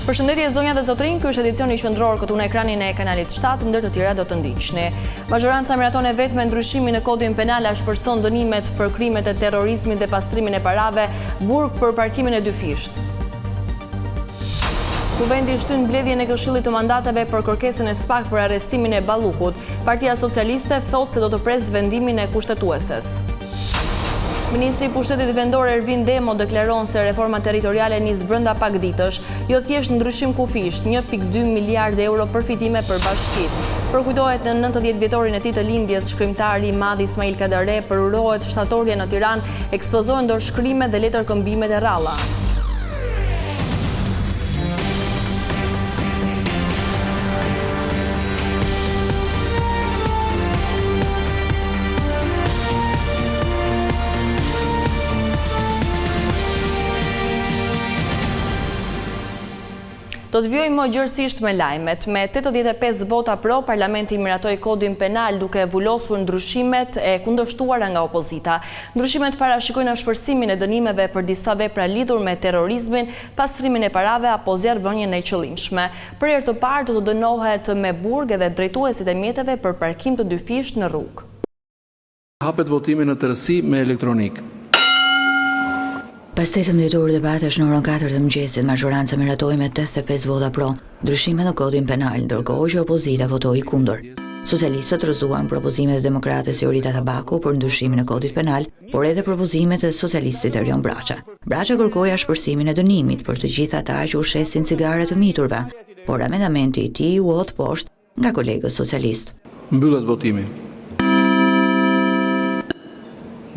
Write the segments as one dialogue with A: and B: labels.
A: Përshëndetje zonja dhe zotrinj, ky është edicioni qendror këtu në ekranin e kanalit 7, ndër të tjera do të ndiqni. Majoranca miraton e vetme ndryshimi në kodin penal shpërson dënimet për krimet e terrorizmit dhe pastrimin e parave, burg për parkimin e dyfisht. Kuvendi shtyn mbledhjen e Këshillit të Mandateve për kërkesën e SPAK për arrestimin e Ballukut. Partia Socialiste thotë se do të presë vendimin e kushtetueses. Ministri i Pushtetit Vendor Ervin Demo deklaron se reforma territoriale nis brenda pak ditësh, jo thjesht ndryshim kufish, 1.2 miliardë euro përfitime për bashkitë. Përkujtohet në 90 vjetorin e tij të lindjes, shkrimtari i madh Ismail Kadare përurohet shtatorja në Tiranë, ekspozohen dorëshkrimet dhe letërkëmbimet e rralla. Do të vjojmë gjërësisht me lajmet. Me 85 vota pro, Parlamenti miratoi kodin penal duke vullosur ndryshimet e kundërshtuara nga opozita. Ndryshimet parashikojnë shpërsimin e dënimeve për disa vepra lidhur me terrorizmin, pastrimin e parave apo zjarrvënien e qëllimshme. Për herë të parë do të dënohet me burg edhe drejtuesit e mjeteve për parkim të dyfisht në rrugë.
B: Hapet votimi në tërësi me elektronik.
C: Pas 18 ditor debatesh në orën 4 të mëngjesit, majoranca miratoi me 85 vota pro ndryshime në kodin penal, ndërkohë që opozita votoi kundër. Socialistët rrëzuan propozimet e demokrates Jorita Tabaku për ndryshimin e kodit penal, por edhe propozimet e socialistit Erion Braça. Braça kërkoi shpërsimin e dënimit për të gjithë ata që ushesin cigare të miturve, por amendamenti i tij u hodh poshtë nga kolegët socialist.
B: Mbyllet votimi.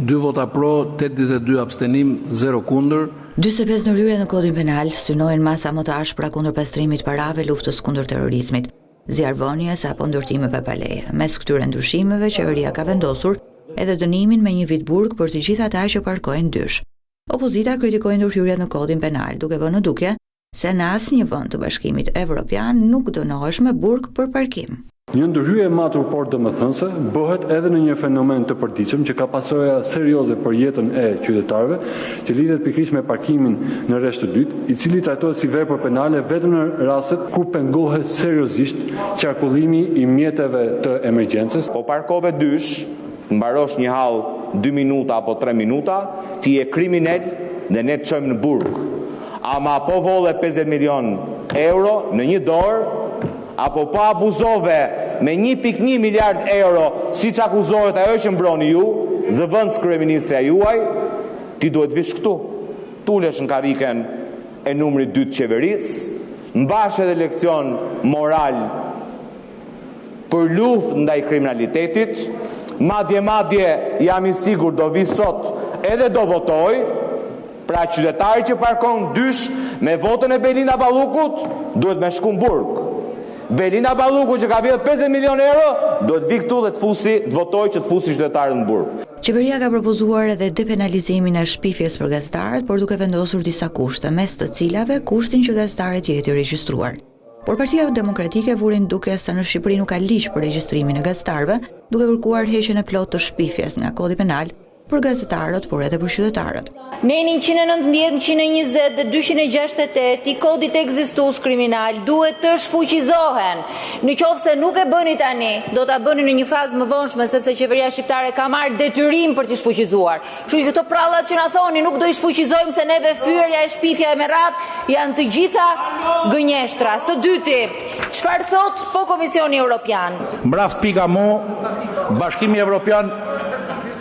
B: 2 vota pro, 82 abstenim, 0 kundër.
C: 45 ndryrje në kodin penal synojnë masa më të ashpra kundër pastrimit parave, luftës kundër terrorizmit, zjarrvënies apo ndërtimeve pa leje. Mes këtyre ndryshimeve, qeveria ka vendosur edhe dënimin me 1 vit burg për të gjithë ata që parkojnë dysh. Opozita kritikoi ndërhyrjet në kodin penal, duke vënë në dukje se në asnjë vend të Bashkimit Evropian nuk dënohesh me burg për parkim.
D: Një ndërhyrje e matur por domethënëse bëhet edhe në një fenomen të përditshëm që ka pasoja serioze për jetën e qytetarëve, që lidhet pikërisht me parkimin në rresht të dytë, i cili trajtohet si vepër penale vetëm në rastet ku pengohet seriozisht qarkullimi i mjeteve të emergjencës.
E: Po parkove dysh, mbarosh një hall 2 minuta apo 3 minuta, ti je kriminal dhe ne të çojmë në burg. Ama po volle 50 milion euro në një dorë, apo pa abuzove me 1.1 miliard euro, si që akuzohet ajo që mbroni ju, zëvëndës kryeministrja juaj, ti duhet vish këtu. Tulesh në kariken e numrit 2 të qeverisë, mbash edhe leksion moral për luftë ndaj kriminalitetit, madje jam i sigur do vi sot edhe do votoj, pra qytetari që parkon dysh me votën e Belinda Ballukut, duhet me shku në burg. Belinda Balluku që ka vjedhur 50 milion euro, do të vi këtu dhe të votoj që të fusi qytetarët në burg.
C: Qeveria ka propozuar edhe depenalizimin e shpifjes për gazetarët, por duke vendosur disa kushte, mes të cilave kushtin që gazetarët jetë i regjistruar. Por Partia Demokratike vurin duke se në Shqipëri nuk ka ligj për regjistrimin e gazetarëve, duke kërkuar heqjen e plotë të shpifjes nga kodi penal për gazetarët, por edhe për qytetarët.
F: Ne 119, 120 dhe 268 i kodit ekzistus kriminal duhet të shfuqizohen. Në qoftë se nuk e bëni tani, do ta bëni në një fazë më vonshme, sepse qeveria shqiptare ka marrë detyrim për të shfuqizuar. Kështu që këto prallat që na thoni nuk do i shfuqizojmë se neve fyerja e shpifja e me radh janë të gjitha gënjeshtra. Së dyti, çfarë thot po Komisioni Evropian?
G: Mbraft.mo, Bashkimi Evropian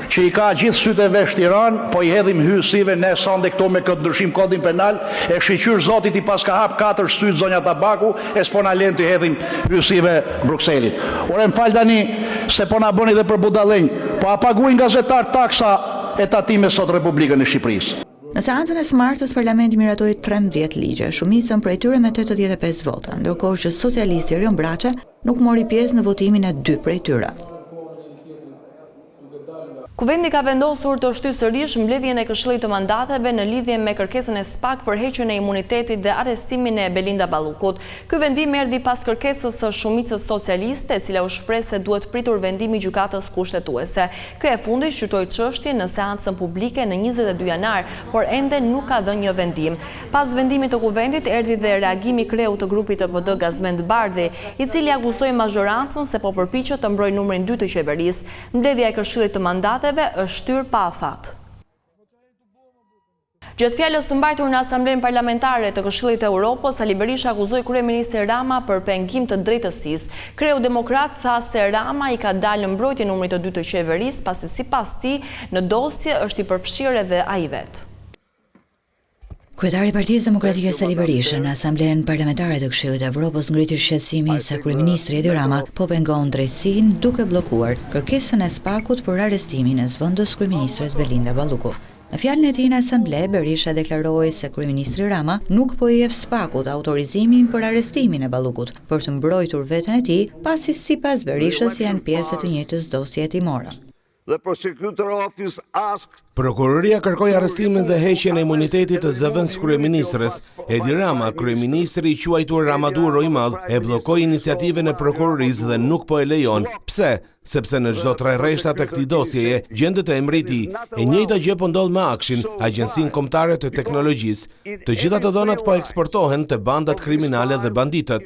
G: që i ka gjithë sytë e vesh Tiranë, po i hedhim hyjësive ne sande këto me këtë ndryshim kodin penal, e shiqyr zotit i pas ka hap 4 sytë zonja Tabaku, e s'po na lën të hedhim hyjësive Brukselit. Ore m'fal tani se po na bëni dhe për budallënj, po a paguajnë gazetar taksa e tatime sot Republikën e Shqipërisë.
C: Në seancën e smartës, Parlamenti miratoi 13 ligje, shumicën prej tyre me 85 vota, ndërkohë që socialisti Erion Braça nuk mori pjesë në votimin e 2 prej tyre.
A: Kuvendi ka vendosur të shtyjë sërish mbledhjen e Këshillit të Mandateve në lidhje me kërkesën e SPAK për heqjen e imunitetit dhe arrestimin e Belinda Ballukut. Ky vendim erdhi pas kërkesës së shumicës socialiste, e cila u shpreh se duhet pritur vendimi i gjykatës kushtetuese. Ky e fundit shqyrtoi çështjen në seancën publike në 22 janar, por ende nuk ka dhënë një vendim. Pas vendimit të kuvendit erdhi dhe reagimi i kreut të grupit të PD Gazmend Bardhi, i cili akuzoi mazhorancën se po përpiqet të mbrojë numrin 2 të qeverisë. Mbledhja e Këshillit të Mandateve është shtyr pa afat. Gjatë fjalës së mbajtur në Asamblenë Parlamentare të Këshillit të Evropës, Ali Berisha akuzoi kryeministrin Rama për pengim të drejtësisë. Kreu demokrat tha se Rama i ka dalë në mbrojtje numrit të 2 të qeverisë, pasi sipas tij në dosje është i përfshirë edhe ai vet.
C: Kryetari i Partisë Demokratike Sali Berisha në Asamblenë Parlamentare të Këshillit të Evropës ngriti shqetësimin se kryeministri Edi Rama po pengon drejtësinë duke bllokuar kërkesën e SPAK-ut për arrestimin e zëvendës kryeministres Belinda Balluku. Në fjalën e tij në Asamble, Berisha deklaroi se kryeministri Rama nuk po i jep SPAK-ut autorizimin për arrestimin e Ballukut për të mbrojtur veten e tij, pasi sipas Berishës janë pjesë të njëjtës dosje hetimore.
H: Prokuroria kërkoi arrestimin dhe heqjen e imunitetit të zëvendës kryeministres. Edi Rama, kryeministri i quajtur Ramaduro i Madh, e bllokoi iniciativën e prokurorisë dhe nuk po e lejon. Pse? Sepse në çdo 3 rreshta të këtij dosjeje gjendet emri i tij. E njëjta gjë po ndodh me Akshin, Agjencinë Kombëtare të Teknologjisë. Të gjitha të dhënat po eksportohen te bandat kriminale dhe banditët.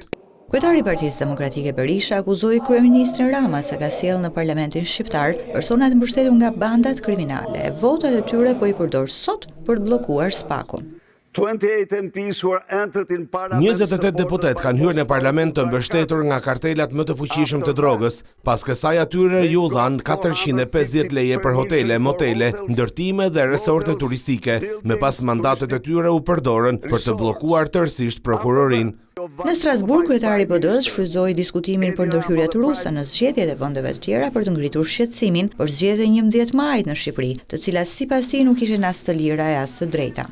C: Kryetari i Partisë Demokratike Berisha akuzoi kryeministrin Rama se ka sjellë në Parlamentin shqiptar persona të mbështetur nga bandat kriminale. Votat e tyre po i përdor sot për të bllokuar SPAK-un.
H: 28 deputet kanë hyrë në parlament të mbështetur nga kartelat më të fuqishëm të drogës. Pas kësaj atyre ju dhanë 450 leje për hotele, motele, ndërtime dhe resorte turistike. Me pas mandatet e tyre u përdorën për të bllokuar tërësisht prokurorinë.
C: Në Strasburg, kryetari i PD-s shfrytëzoi diskutimin për ndërhyrjet ruse në zgjedhjet e vendeve të tjera për të ngritur shqetësimin për zgjedhjen 11 majit në Shqipëri, të cilat sipas tij nuk ishin as të lira e as të drejta.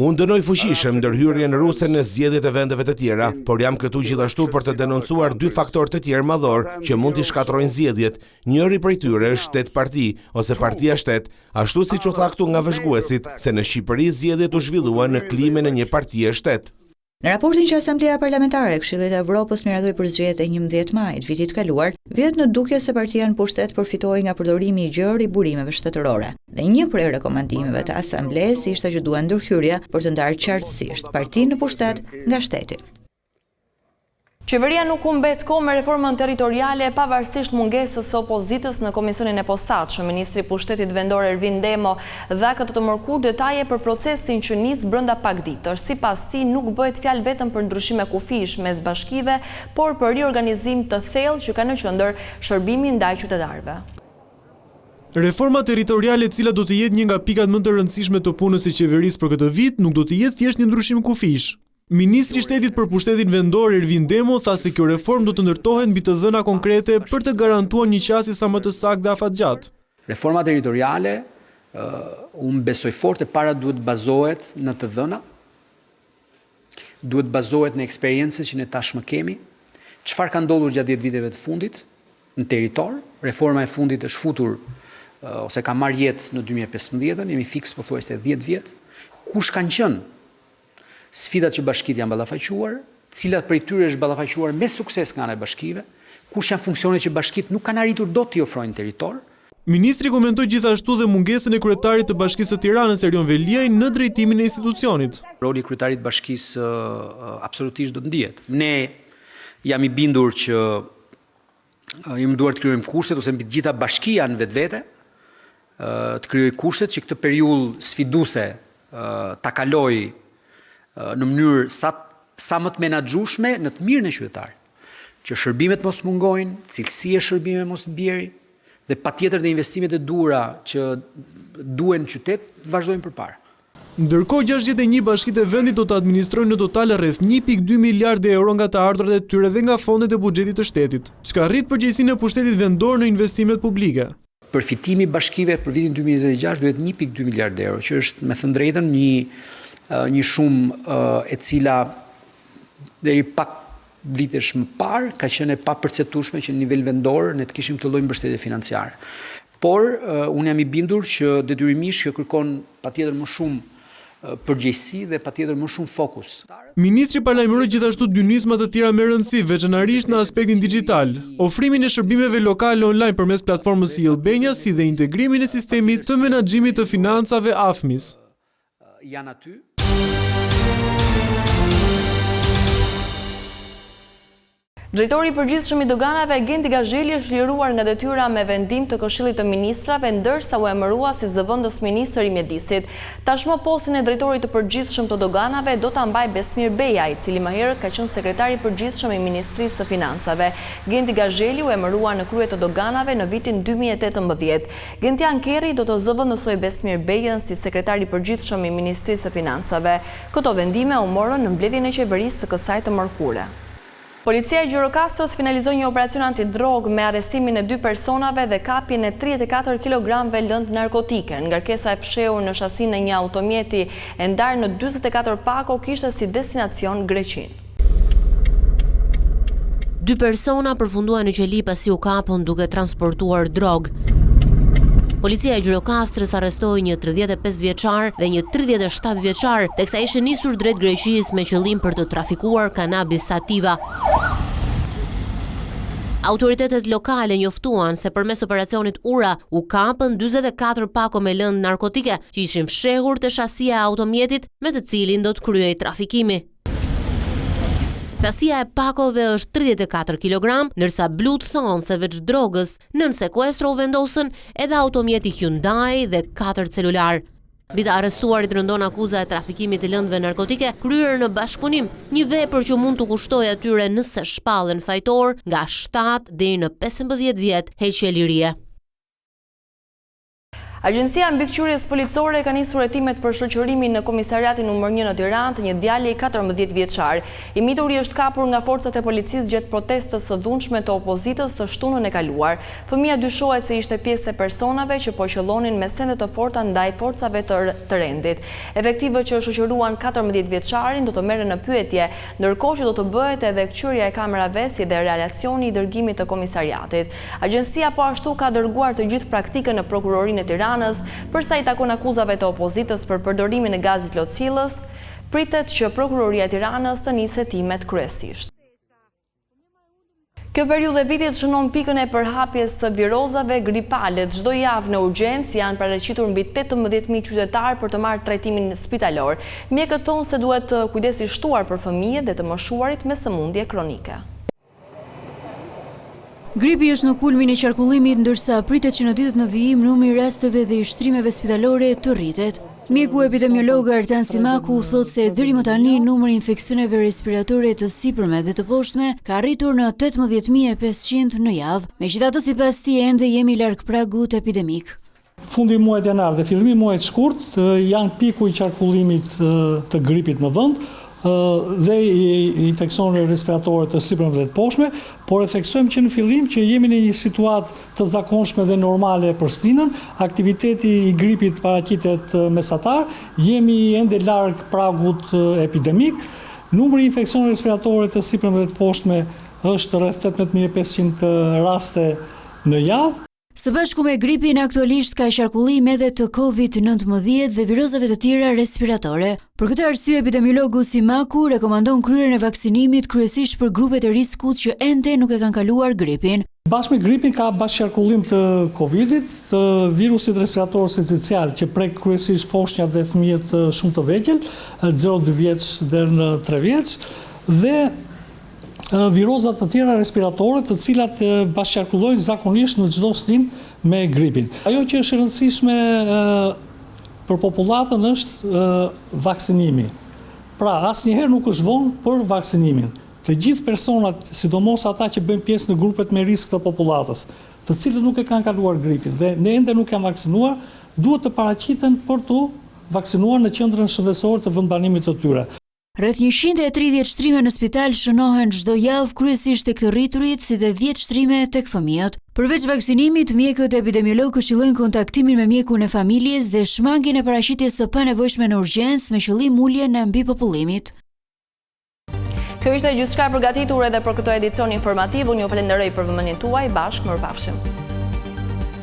H: Unë dënoj fuqishëm ndërhyrjen ruse në zgjedhjet e vendeve të tjera, por jam këtu gjithashtu për të denoncuar 2 faktorë të tjerë madhor që mund t'i shkatrojnë zgjedhjet. Njëri prej tyre është shtet parti ose partia shtet, ashtu siç u tha këtu nga vëzhguesit se në Shqipëri zgjedhjet u zhvilluan në klimën e një partie shtet.
C: Në raportin që Asambleja Parlamentare e Këshillit të Evropës miratoi për zgjedhjet e 11 majit vitit kaluar, vjet në dukje se partia në pushtet përfitoi nga përdorimi i gjerë i burimeve shtetërore. Dhe një prej rekomandimeve të Asamblesë ishte që duhet ndërhyrje për të ndarë qartësisht partinë në pushtet nga shteti.
A: Qeveria nuk humbet kohë me reformën territoriale pavarësisht mungesës së opozitës në komisionin e posaçëm. Ministri i Pushtetit Vendor Ervin Demo dha këtë të mërkur detaje për procesin që nis brenda pak ditësh. Sipas tij nuk bëhet fjalë vetëm për ndryshime kufish mes bashkive, por për riorganizim të thellë që ka në qendër shërbimin ndaj qytetarëve.
I: Reforma territoriale, e cila do të jetë një nga pikat më të rëndësishme të punës së qeverisë për këtë vit, nuk do të jetë thjesht një ndryshim kufish. Ministri i Shtetit për Pushtetin Vendor Ervin Demo tha se kjo reformë do të ndërtohet mbi të dhëna konkrete për të garantuar një qasje sa më të saktë dhe afatgjatë.
J: Reforma territoriale, unë besoj fort e para duhet bazohet në të dhëna, duhet bazohet në eksperiencë që ne tashmë kemi, çfarë ka ndodhur gjatë 10 viteve të fundit në territor. Reforma e fundit është futur ose ka marrë jetë në 2015, jemi fiks pothuajse 10 vjet. Kush kanë qenë sfidat që bashkitë janë ballafaquar, cilat prej tyre është ballafaquar me sukses nga ana e bashkive, kush janë funksionet që bashkitë nuk kanë arritur dot t'i ofrojnë territor.
I: Ministri komentoi gjithashtu dhe mungesën e kryetarit të Bashkisë së Tiranës Erion Veliaj në drejtimin e institucionit.
J: Roli i kryetarit të bashkisë absolutisht do të ndihet. Ne jam i bindur që jemi duar të krijojmë kushtet ose mbi të gjitha bashkia në vetvete, të krijojë kushtet që këtë periudhë sfiduese ta kalojë në mënyrë sa më të menaxhueshme në të mirën e qytetarit, që shërbimet mos mungojnë, cilësia e shërbimeve mos bjerë dhe patjetër dhe investimet e duhura që duhen në qytet vazhdojnë përpara.
I: Ndërkohë 61 bashkitë e vendit do të administrojnë në total rreth 1.2 miliardë euro nga të ardhurat e tyre dhe nga fondet e buxhetit të shtetit, çka rrit përgjegjësinë e pushtetit vendor në investimet publike.
J: Përfitimi i bashkive për vitin 2026 duhet 1.2 miliardë euro, që është me thënë drejtën një shumë e cila deri pak vitesh më parë ka qenë e papërcaktueshme që në nivel vendor ne të kishim këtë lloj mbështetje financiare. Por unë jam i bindur që detyrimisht që kërkon patjetër më shumë përgjegjësi dhe patjetër më shumë fokus.
I: Ministri paralajmëroi gjithashtu dy nisma të tjera me rëndësi, veçanërisht në aspektin digjital, ofrimin e shërbimeve lokale online përmes platformës si Albania, si dhe integrimin e sistemit të menaxhimit të financave AFMIS.
J: Janë aty.
A: Drejtori i përgjithshëm i doganave Gendi Gazheli është liruar nga detyra me vendim të Këshillit të Ministrave, ndërsa u emërua si zëvendës ministër i mjedisit. Tashmë postin e drejtorit të përgjithshëm të doganave do ta mbajë Besmir Beja, i cili më herët ka qenë sekretari i përgjithshëm i Ministrisë së Financave. Gendi Gazheli u emërua në krye të doganave në vitin 2018. Gentian Kerri do të zëvendësojë Besmir Bejën si sekretari i përgjithshëm i Ministrisë së Financave. Këto vendime u morën në mbledhjen e qeverisë të kësaj të mërkure. Policia e Gjirokastrës finalizoi një operacion antidrogë me arrestimin e 2 personave dhe kapjen e 34 kilogramëve lëndë narkotike. Ngarkesa e fshehur në shasinë e një automjeti e ndarë në 44 pako kishte si destinacion Greqinë.
K: 2 persona përfunduan në qeli pasi u kapën duke transportuar drogë. Policia e Gjirokastrës arrestoi një 35 vjeçar dhe një 37 vjeçar, teksa ishin nisur drejt Greqisë me qëllim për të trafikuar kanabis sativa. Autoritetet lokale njoftuan se përmes operacionit Ura u kapën 44 pako me lëndë narkotike që ishin fshehur te shasia e automjetit me të cilin do të kryej trafikimi. Sasia e pakove është 34 kg, ndërsa blut thonë se veç drogës nën sekuestro u vendosën edhe automjeti Hyundai dhe 4 celular. Mbi të arrestuarit rëndon akuza e trafikimit të lëndëve narkotike kryer në bashkëpunim, një vepër që mund të kushtojë atyre nëse shpallen fajtor nga 7 deri në 15 vjet heqje lirie.
A: Agjencia Mbikëqyrjes Policore ka nisur hetimet për shoqërimin në Komisariatin numër 1 në Tiranë të një djali 14 vjeçar. I mituri është kapur nga forcat e policisë gjatë protestës së dhunshme të opozitës të shtunën e kaluar. Fëmia dyshohet se ishte pjesë e personave që po qellonin me sende të forta ndaj forcave të rendit. Efektivët që shoqëruan 14 vjeçarin do të merren në pyetje, ndërkohë që do të bëhet edhe kthyrja e kamerave si dhe relacioni i dërgimit të komisariatit. Agjencia po ashtu ka dërguar të gjithë praktikën në prokurorinë e Tiranës për sa i takon akuzave të opozitës për përdorimin e gazit lotësillës, pritet që prokuroria e Tiranës të nisë hetimet kryesisht. Kjo periudhë e vitit shënon pikën e përhapjes së virozave gripale. Çdo javë në urgjencë janë paraqitur mbi 18.000 qytetarë për të marrë trajtimin spitalor. Mjekët thonë se duhet kujdesi shtuar për fëmijët dhe të moshuarit me sëmundje kronike.
L: Gripi është në kulmin e qarkullimit, ndërsa pritet që në ditët në vijim numri i rasteve dhe i shtrimeve spitalore të rritet. Mjeku epidemiolog Artan Simaku thot se deri më tani numri i infeksioneve respiratore të sipërme dhe të poshtme ka arritur në 18.500 në javë. Megjithatë, sipas tij ende jemi larg pragut epidemik.
M: Fundi i muajit janar dhe fillimi i muajit shkurt janë piku i qarkullimit të gripit në vend dhe i infeksioneve respiratore të sipërme dhe të poshtme, por e theksojmë që në fillim që jemi në një situatë të zakonshme dhe normale për stinën, aktiviteti i gripit paraqitet mesatar, jemi ende larg pragut epidemik, numri i infeksioneve respiratore të sipërme dhe të poshtme është rreth 18.500 raste në javë.
L: Së bashku me gripin, aktualisht ka qarkullim edhe të COVID-19 dhe virozave të tjera respiratore. Për këtë arsye, epidemiologu Simaku rekomandon kryerjen e vaksinimit kryesisht për grupet e riskut që ende nuk e kanë kaluar gripin.
M: Bashkë me gripin ka bashkëqarkullim të Covidit, të virusit respirator sincicial që prek kryesisht foshnjat dhe fëmijët shumë të vegjël, 0-2 vjeç deri në 3 vjeç, dhe virozat të tjera respiratore të cilat bashkëqarkullojnë zakonisht në çdo stinë me gripin. Ajo që është e rëndësishme për popullatën është vaksinimi. Pra, asnjëherë nuk është vonë për vaksinimin. Të gjithë personat, sidomos ata që bëjnë pjesë në grupet me risk të popullatës, të cilët nuk e kanë kaluar gripin dhe ne ende nuk janë vaksinuar, duhet të paraqiten për të vaksinuar në qendrën shëndetësore të vendbanimit të tyre.
L: Rreth 130 shtrime në spital shënohen çdo javë, kryesisht tek të rriturit, si dhe 10 shtrime tek fëmijët. Përveç vaksinimit, mjekët epidemiolog këshillojnë kontaktimin me mjekun e familjes dhe shmangjen e paraqitjes së panevojshme në urgjencë me qëllim uljen e mbipopullimit.
A: Kjo ishte gjithçka e përgatitur edhe për këtë edicion informativ. Unë ju falenderoj për vëmendjen tuaj. Bashkë mirupafshim.